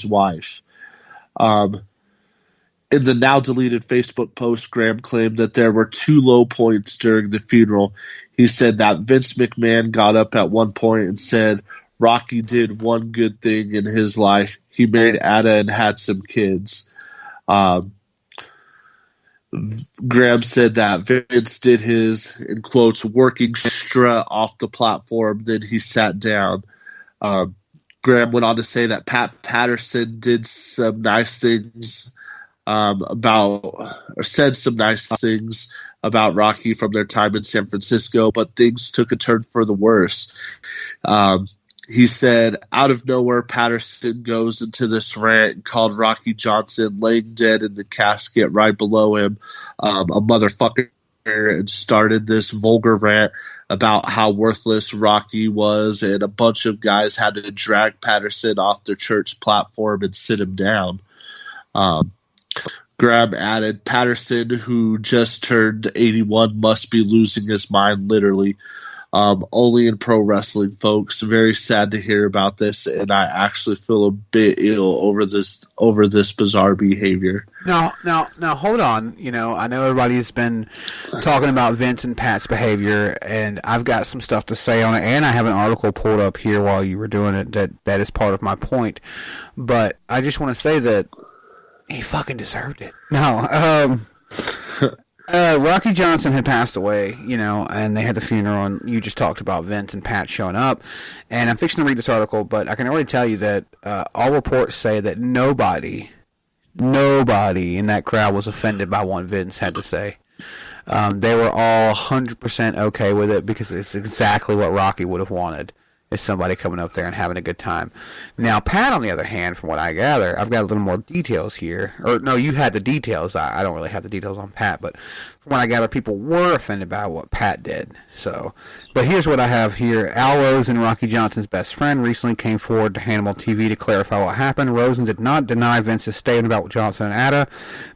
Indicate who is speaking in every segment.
Speaker 1: wife. In the now deleted Facebook post, Graham claimed that there were two low points during the funeral. He said that Vince McMahon got up at one point and said Rocky did one good thing in his life. He married Ada and had some kids. Graham said that Vince did his, in quotes, working strut off the platform, then he sat down. Graham went on to say that Pat Patterson did some nice things said some nice things about Rocky from their time in San Francisco, but things took a turn for the worse. He said, out of nowhere, Patterson goes into this rant and called Rocky Johnson laying dead in the casket right below him a motherfucker, and started this vulgar rant about how worthless Rocky was, and a bunch of guys had to drag Patterson off their church platform and sit him down. Graham added, Patterson, who just turned 81, must be losing his mind, literally. Only in pro wrestling, folks. Very sad to hear about this, and I actually feel a bit ill over this bizarre behavior.
Speaker 2: Now, hold on. I know everybody's been talking about Vince and Pat's behavior, and I've got some stuff to say on it, and I have an article pulled up here while you were doing it that is part of my point. But I just want to say that he fucking deserved it. No, Rocky Johnson had passed away, and they had the funeral, and you just talked about Vince and Pat showing up. And I'm fixing to read this article, but I can already tell you that all reports say that nobody in that crowd was offended by what Vince had to say. They were all 100% okay with it because it's exactly what Rocky would have wanted. Is somebody coming up there and having a good time. Now, Pat, on the other hand, from what I gather, I've got a little more details here. Or, no, you had the details. I don't really have the details on Pat, but from what I gather, people were offended by what Pat did. But here's what I have here. Al Rosen, Rocky Johnson's best friend, recently came forward to Hannibal TV to clarify what happened. Rosen did not deny Vince's statement about Johnson and Ada,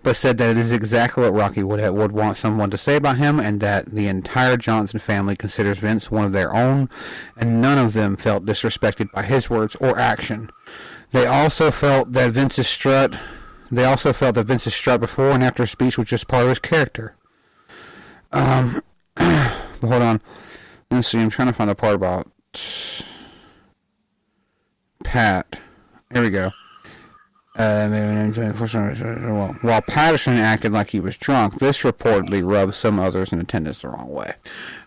Speaker 2: but said that it is exactly what Rocky would want someone to say about him, and that the entire Johnson family considers Vince one of their own, and none of them felt disrespected by his words or action. They also felt that Vince's strut before and after his speech was just part of his character. Hold on. Let's see. I'm trying to find the part about Pat. Here we go. While Patterson acted like he was drunk, this reportedly rubbed some others in attendance the wrong way.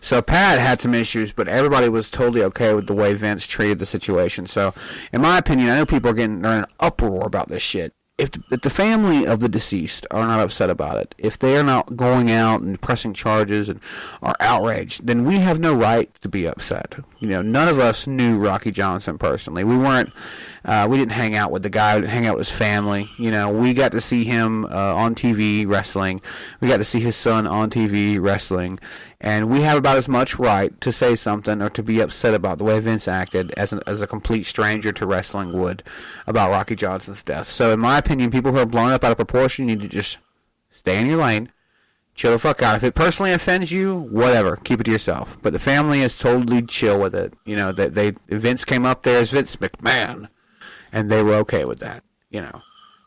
Speaker 2: So Pat had some issues, but everybody was totally okay with the way Vince treated the situation. So, in my opinion, I know people are in an uproar about this shit. If the family of the deceased are not upset about it, if they are not going out and pressing charges and are outraged, then we have no right to be upset. None of us knew Rocky Johnson personally. We didn't hang out with the guy. We didn't hang out with his family. We got to see him on TV wrestling. We got to see his son on TV wrestling. And we have about as much right to say something or to be upset about the way Vince acted as a complete stranger to wrestling would about Rocky Johnson's death. So in my opinion, people who are blown up out of proportion need to just stay in your lane, chill the fuck out. If it personally offends you, whatever, keep it to yourself. But the family is totally chill with it. Vince came up there as Vince McMahon, and they were okay with that.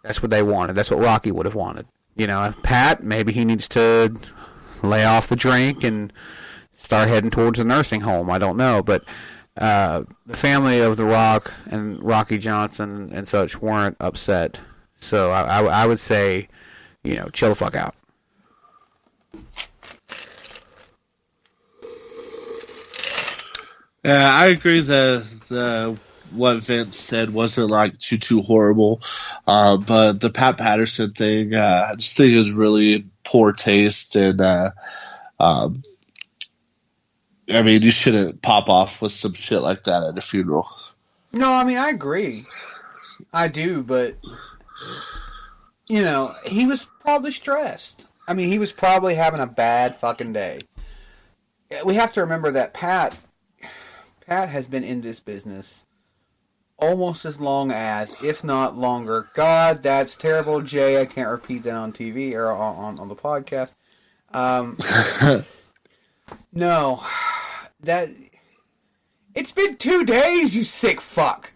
Speaker 2: That's what they wanted. That's what Rocky would have wanted. Pat, maybe he needs to lay off the drink and start heading towards a nursing home. I don't know, but the family of The Rock and Rocky Johnson and such weren't upset. So I would say, chill the fuck out.
Speaker 1: Yeah, I agree that what Vince said wasn't too horrible, but the Pat Patterson thing, I just think is really poor taste, and you shouldn't pop off with some shit like that at a funeral.
Speaker 2: No, I agree. I do, but he was probably stressed. He was probably having a bad fucking day. We have to remember that Pat has been in this business almost as long as, if not longer. God, that's terrible, Jay. I can't repeat that on TV or on the podcast. No, it's been 2 days, you sick fuck.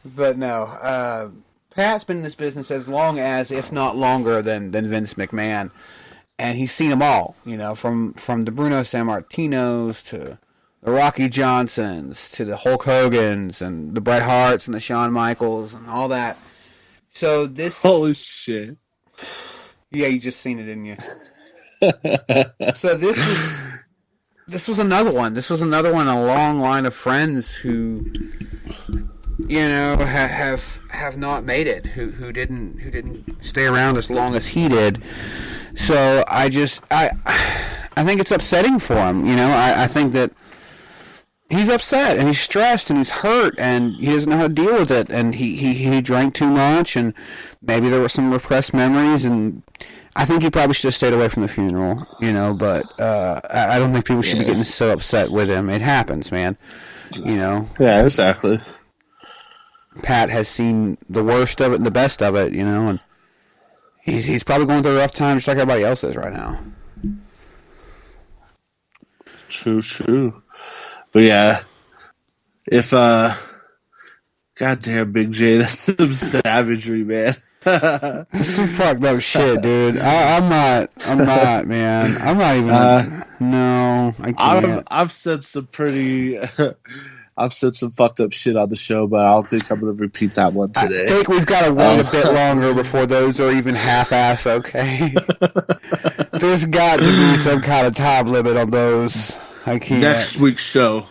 Speaker 2: But no, Pat's been in this business as long as, if not longer, than Vince McMahon, and he's seen them all. From the Bruno Sammartinos to the Rocky Johnsons to the Hulk Hogans and the Bret Harts and the Shawn Michaels and all that. So this...
Speaker 1: Holy shit.
Speaker 2: Yeah, you just seen it, didn't you? So this was another one. This was another one, a long line of friends who, have not made it, who didn't stay around as long as he did. So I think it's upsetting for him. I think that he's upset and he's stressed and he's hurt and he doesn't know how to deal with it, and he drank too much, and maybe there were some repressed memories, and I think he probably should have stayed away from the funeral, but I don't think people should be getting so upset with him. It happens, man.
Speaker 1: Yeah, exactly.
Speaker 2: Pat has seen the worst of it and the best of it, and he's probably going through a rough time just like everybody else is right now.
Speaker 1: True. But yeah, if goddamn Big J, that's some savagery, man.
Speaker 2: That's some fucked up shit, dude. I'm not, man. I'm not even. No, I can't.
Speaker 1: I've said some pretty. I've said some fucked up shit on the show, but I don't think I'm going to repeat that one today.
Speaker 2: I think we've got to wait a bit longer before those are even half-ass okay. There's got to be some kind of time limit on those. I can't.
Speaker 1: Next week's show.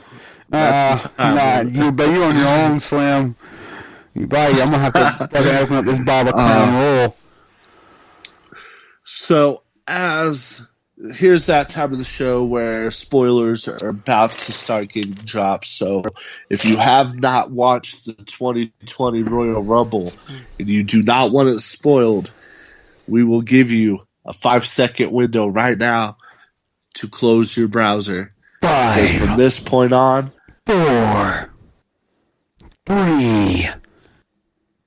Speaker 2: But you're on your own, Slim. I'm gonna have to open up this bottle of Crown Royal.
Speaker 1: So here's that time of the show where spoilers are about to start getting dropped. So if you have not watched the 2020 Royal Rumble and you do not want it spoiled, we will give you a 5-second window right now to close your browser.
Speaker 2: 5,
Speaker 1: because from this point on,
Speaker 2: 4, 3,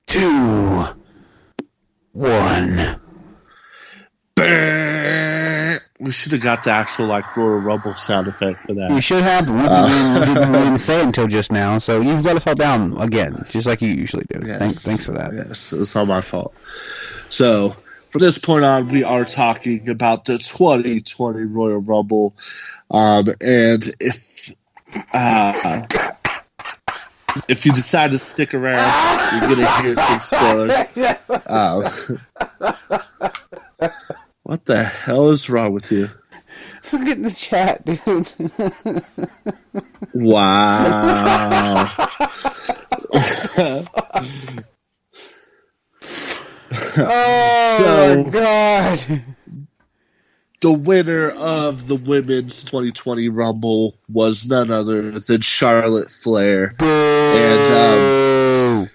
Speaker 2: 2, 1.
Speaker 1: We should have got the actual Royal Rumble sound effect for that.
Speaker 2: We should have, but we didn't even say it until just now. So you've let us all down again, just like you usually do.
Speaker 1: Yes.
Speaker 2: Thanks for that.
Speaker 1: Yes, it's all my fault. So from this point on, we are talking about the 2020 Royal Rumble, and if you decide to stick around, you're gonna hear some spoilers. What the hell is wrong with you?
Speaker 2: Look at the chat, dude.
Speaker 1: Wow.
Speaker 2: Oh, my God.
Speaker 1: The winner of the women's 2020 Rumble was none other than Charlotte Flair.
Speaker 2: Boo.
Speaker 1: And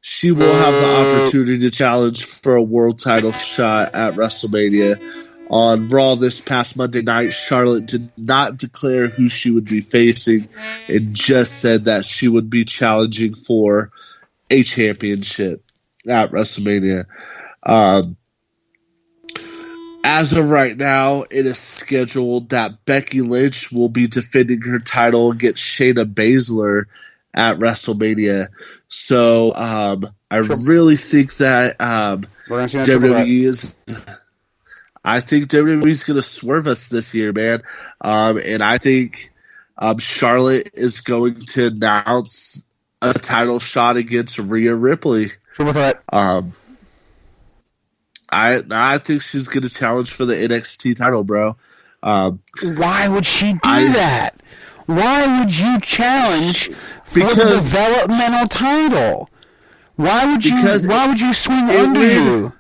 Speaker 1: she will have the opportunity to challenge for a world title shot at WrestleMania. On Raw this past Monday night, Charlotte did not declare who she would be facing and just said that she would be challenging for a championship at WrestleMania. As of right now, it is scheduled that Becky Lynch will be defending her title against Shayna Baszler at WrestleMania. So I really think that WWE is. I think WWE is going to swerve us this year, man. And I think Charlotte is going to announce a title shot against Rhea Ripley. I think she's going to challenge for the NXT title, bro.
Speaker 2: Why would she do that? Why would you challenge for the developmental title? Why would you swing under you?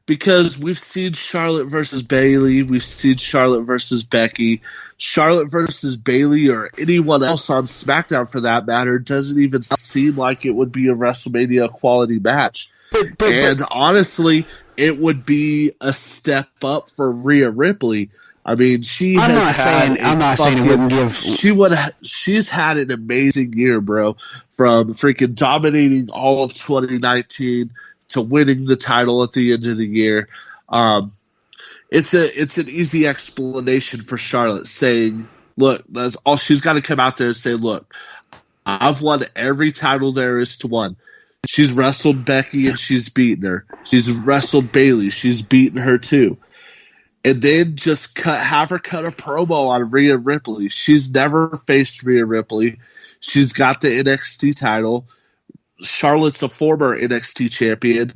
Speaker 1: Because we've seen Charlotte versus Bayley, we've seen Charlotte versus Becky. Charlotte versus Bayley or anyone else on SmackDown for that matter doesn't even seem like it would be a WrestleMania quality match. And honestly, it would be a step up for Rhea Ripley. I mean, she's had an amazing year, bro. From freaking dominating all of 2019 to winning the title at the end of the year. It's an easy explanation for Charlotte saying, look, that's all she's got to come out there and say, look, I've won every title there is to win. She's wrestled Becky and she's beaten her. She's wrestled Bayley. She's beaten her too. And then just have her cut a promo on Rhea Ripley. She's never faced Rhea Ripley. She's got the NXT title. Charlotte's a former NXT champion.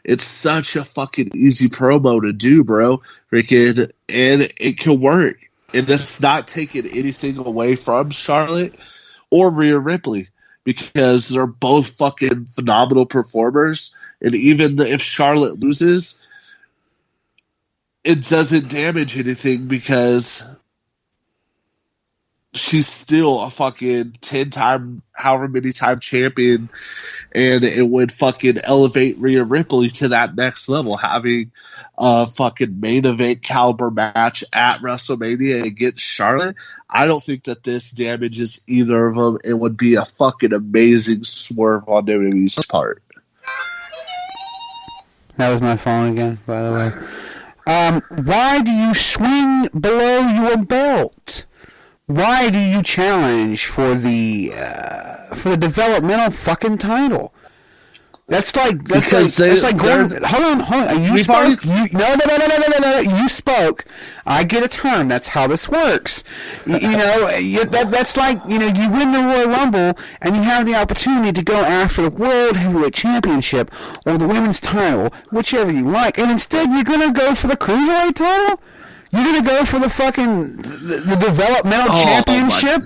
Speaker 1: It's such a fucking easy promo to do, bro. Freaking, and it can work. And it's not taking anything away from Charlotte or Rhea Ripley, because they're both fucking phenomenal performers. And even if Charlotte loses, it doesn't damage anything because she's still a fucking 10-time, however many time champion, and it would fucking elevate Rhea Ripley to that next level, having a fucking main event caliber match at WrestleMania against Charlotte. I don't think that this damages either of them. It would be a fucking amazing swerve on WWE's part.
Speaker 2: That was my phone again, by the way. Why do you swing below your belt? Why do you challenge for the developmental fucking title? That's like going. Hold on. You spoke. No. You spoke. I get a turn. That's how this works. That's like, you win the Royal Rumble and you have the opportunity to go after the World Heavyweight Championship or the Women's title, whichever you like, and instead you're gonna go for the Cruiserweight title. You're gonna go for the fucking the developmental championship.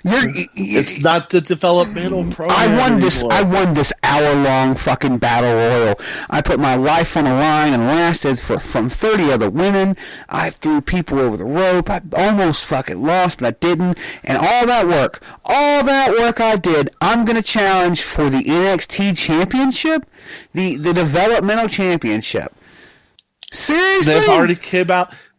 Speaker 1: It's not the developmental program.
Speaker 2: I won this hour-long fucking battle royal. I put my life on the line and lasted from 30 other women. I threw people over the rope. I almost fucking lost, but I didn't. And all that work I did, I'm going to challenge for the NXT championship, the developmental championship. Seriously?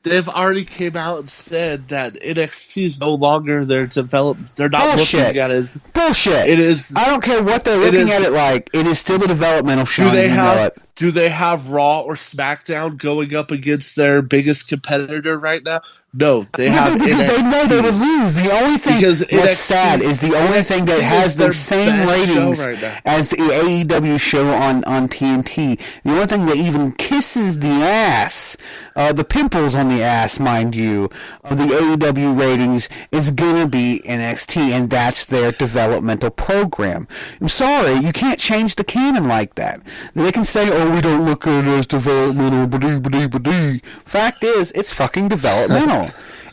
Speaker 1: They've already came out and said that NXT is no longer their development. They're not looking at it as
Speaker 2: bullshit.
Speaker 1: It is.
Speaker 2: I don't care what they're looking at it like. It is still the developmental show.
Speaker 1: Do they have Raw or SmackDown going up against their biggest competitor right now? No, they have
Speaker 2: because
Speaker 1: NXT.
Speaker 2: They know they would lose. The only thing that's sad is the only thing that has the same ratings as the AEW show on TNT. The only thing that even kisses the ass, the pimples on the ass, mind you, of the AEW ratings is gonna be NXT, and that's their developmental program. I'm sorry, you can't change the canon like that. They can say, "Oh, we don't look at it as developmental." Fact is, it's fucking developmental.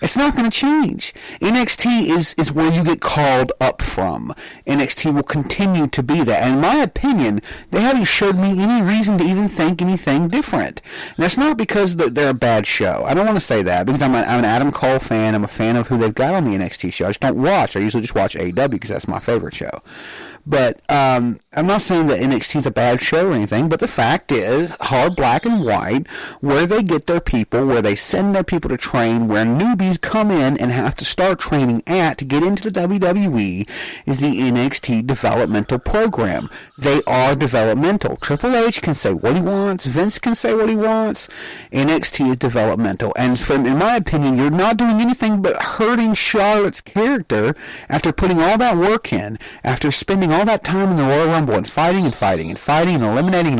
Speaker 2: It's not going to change. NXT is where you get called up from. NXT will continue to be that. And in my opinion, they haven't showed me any reason to even think anything different. And that's not because they're a bad show. I don't want to say that, because I'm an Adam Cole fan. I'm a fan of who they've got on the NXT show. I just don't watch. I usually just watch AEW because that's my favorite show. But I'm not saying that NXT is a bad show or anything, but the fact is, hard black and white, where they get their people, where they send their people to train, where newbies come in and have to start training at to get into the WWE, is the NXT developmental program. They are developmental. Triple H can say what he wants. Vince can say what he wants. NXT is developmental. And in my opinion, you're not doing anything but hurting Charlotte's character after putting all that work in, after spending all that time in the Royal Rumble and fighting and eliminating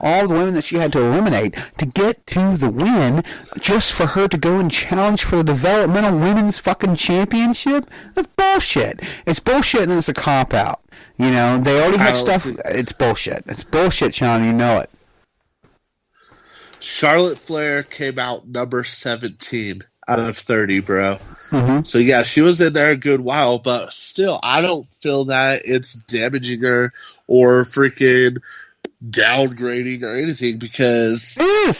Speaker 2: all the women that she had to eliminate to get to the win, just for her to go and challenge for the developmental women's fucking championship. That's bullshit. It's bullshit, and it's a cop-out. They already had stuff. It's bullshit. It's bullshit, Sean. You know it.
Speaker 1: Charlotte Flair came out number 17 out of 30, bro.
Speaker 2: Mm-hmm.
Speaker 1: So yeah, she was in there a good while, but still, I don't feel that it's damaging her or freaking downgrading or anything, because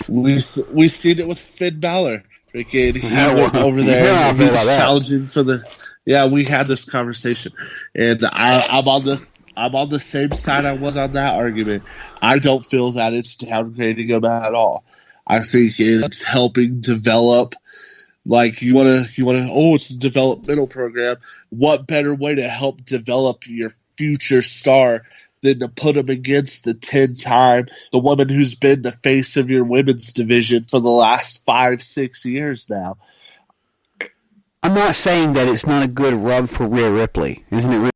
Speaker 1: we seen it with Finn Balor. Freaking, he went over there and he was challenging for the. Yeah, we had this conversation, and I'm on the same side I was on that argument. I don't feel that it's downgrading him at all. I think it's helping develop. Like, you want to, it's a developmental program. What better way to help develop your future star than to put him against the woman who's been the face of your women's division for the last 5-6 years now?
Speaker 2: I'm not saying that it's not a good rub for Rhea Ripley. Isn't it